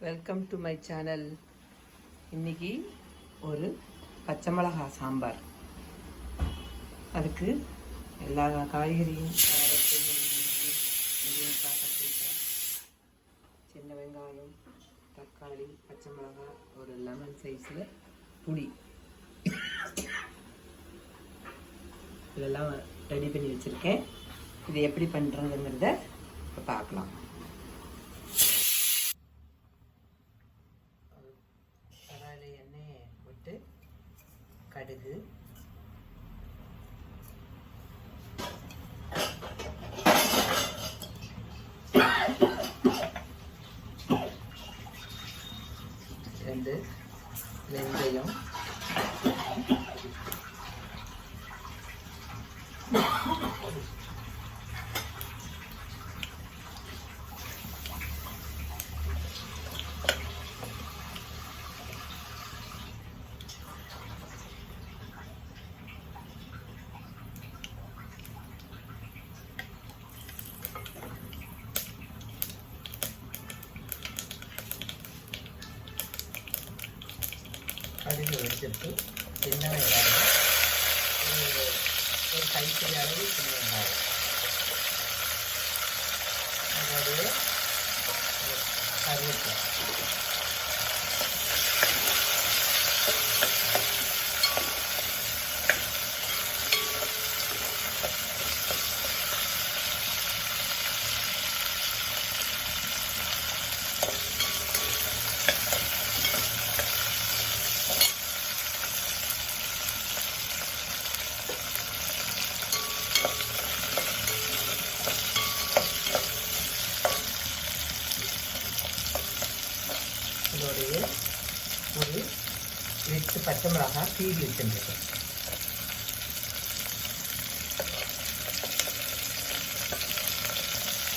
Welcome to my channel. இன்றைக்கி ஒரு பச்சை மிளகா சாம்பார். அதுக்கு எல்லா காய்கறியும் கத்திரிக்காய், சின்ன வெங்காயம், தக்காளி, பச்சை மிளகா, ஒரு லெமன் சைஸில் புளி இதெல்லாம் ரெடி பண்ணி வச்சுருக்கேன். இது எப்படி பண்ணுறதுங்கிறத இப்போ பார்க்கலாம். எண்ணெயை விட்டு கடுகு, ரெண்டு வெந்தயம், கடுகு வெடிச்சிட்டு சின்ன வெங்காயம், ஒரு கைப்பிடி அளவு சின்ன வெங்காயம், அதோடைய கருவேப்பிலை, இதோடைய ஒரு 8 பச்சை மிளகாய் கீறி வச்சுருக்கேன்.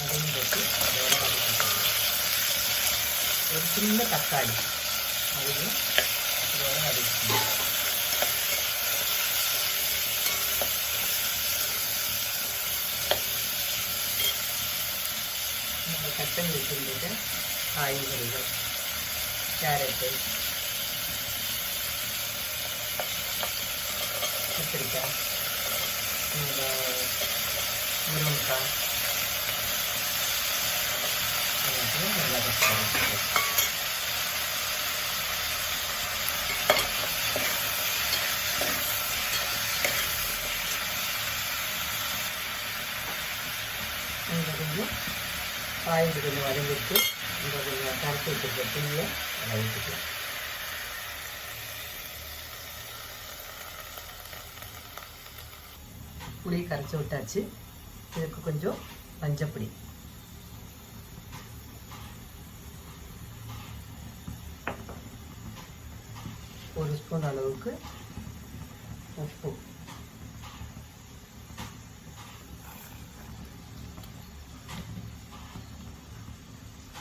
அதையும் போட்டு அதோட வதக்கிக்கலாம். ஒரு சின்ன தக்காளி அதையும் இதோட வதக்கிக்கலாம். நம்ம கட் பண்ணி வச்சுருக்க காய்கறிகள், கேரட்டு, கத்திரிக்காய், இந்த முருங்கைக்காய் எல்லாத்தையும் நல்லா கட் பண்ணிக்கலாம். இங்கே கொஞ்சம் காய்கறி கொஞ்சம் வதங்கிட்டு இந்த கொஞ்சம் கரைச்சி வச்சுருக்க புளியை அதை ஊற்றிக்கலாம். புளி கரைச்சி விட்டாச்சு. இதுக்கு கொஞ்சம் மஞ்சப்பொடி, ஒரு ஸ்பூன் அளவுக்கு உப்பு,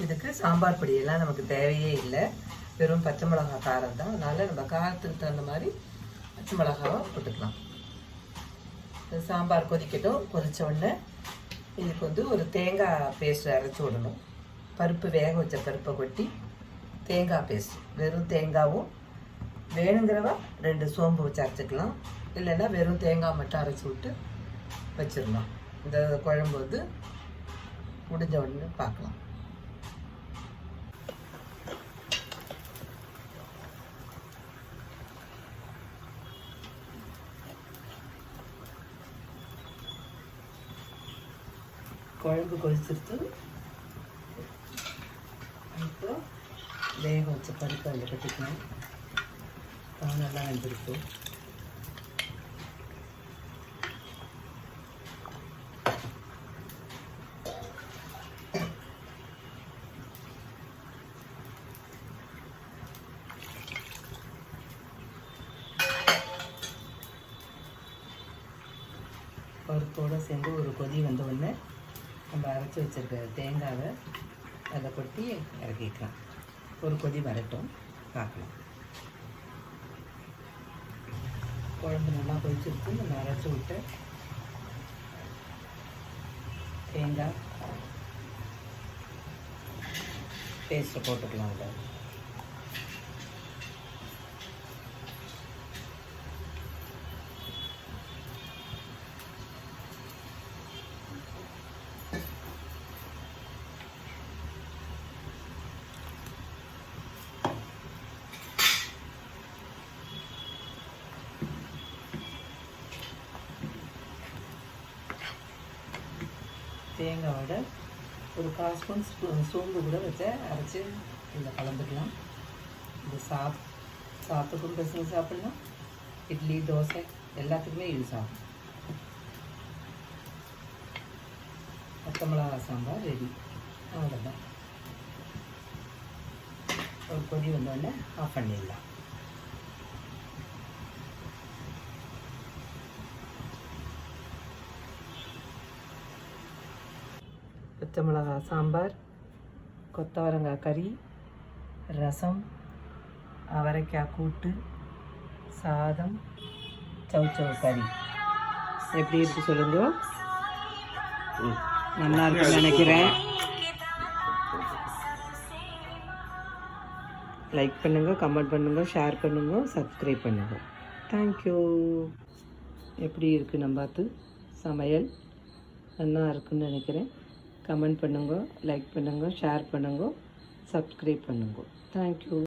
இதுக்கு சாம்பார் பொடியெல்லாம் நமக்கு தேவையே இல்லை. வெறும் பச்சை மிளகாய் காரம் தான். அதனால் நம்ம காரத்துக்கு தகுந்த மாதிரி பச்சை மிளகாவை போட்டுக்கலாம். சாம்பார் கொதிக்கட்டும். கொதித்த உடனே இதுக்கு வந்து ஒரு தேங்காய் பேஸ்ட் அரைச்சி விடணும். பருப்பு வேக வச்ச பருப்பை கொட்டி தேங்காய் பேஸ்ட், வெறும் தேங்காவும் வேணுங்கிறவா 2 சோம்பு வச்சு அரைச்சிக்கலாம். இல்லைன்னா வெறும் தேங்காய் மட்டும் அரைச்சி விட்டு வச்சிடலாம். இந்த குழம்பு வந்து முடிஞ்ச உடனே பார்க்கலாம். குழம்பு கொதிச்சிருத்து. இப்போ வேக வச்ச பருப்பு அதில் கட்டிக்கணும். நல்லா வெந்திருக்கு. பருப்போடு சேர்ந்து ஒரு கொதி வந்த உடனே நம்ம அரைச்சி வச்சுருக்க தேங்காவை அதை கொட்டி இறக்கிக்கலாம். ஒரு கொதி வரட்டும், பார்க்கலாம். குழம்பு நல்லா கொதிச்சிருக்கு. நம்ம அரைச்சி விட்டு தேங்காய், பேஸ்ட்டை போட்டுக்கலாம். அதில் தேங்காயோட ஒரு 1/4 ஸ்பூன் சோம்பு கூட வச்சு அரைச்சி இதில் கலந்துக்கலாம். இது சாத்துக்கும் பசங்க சாப்பிட்லாம், இட்லி தோசை எல்லாத்துக்குமே யூஸ் ஆகும். பச்சை மிளகா சாம்பார் ரெடி. அவ்வளோதான். ஒரு கொதி வந்தோடனே ஆஃப் பண்ணிடலாம். பச்சை மிளகா சாம்பார், கொத்தவரங்காய் கறி, ரசம், அவரைக்காய் கூட்டு, சாதம், சவுச்சவு கறி. எப்படி இருக்கு சொல்லுங்க. நல்லா இருக்குன்னு நினைக்கிறேன். லைக் பண்ணுங்கள், கமெண்ட் பண்ணுங்கள், ஷேர் பண்ணுங்கள், சப்ஸ்கிரைப் பண்ணுங்கள். தேங்க்யூ. எப்படி இருக்குது நம்ம பார்த்து சமையல் நல்லா இருக்குன்னு நினைக்கிறேன். கமெண்ட் பண்ணுங்க, லைக் பண்ணுங்க, ஷேர் பண்ணுங்க, சப்ஸ்கிரைப் பண்ணுங்க. தேங்க்யூ.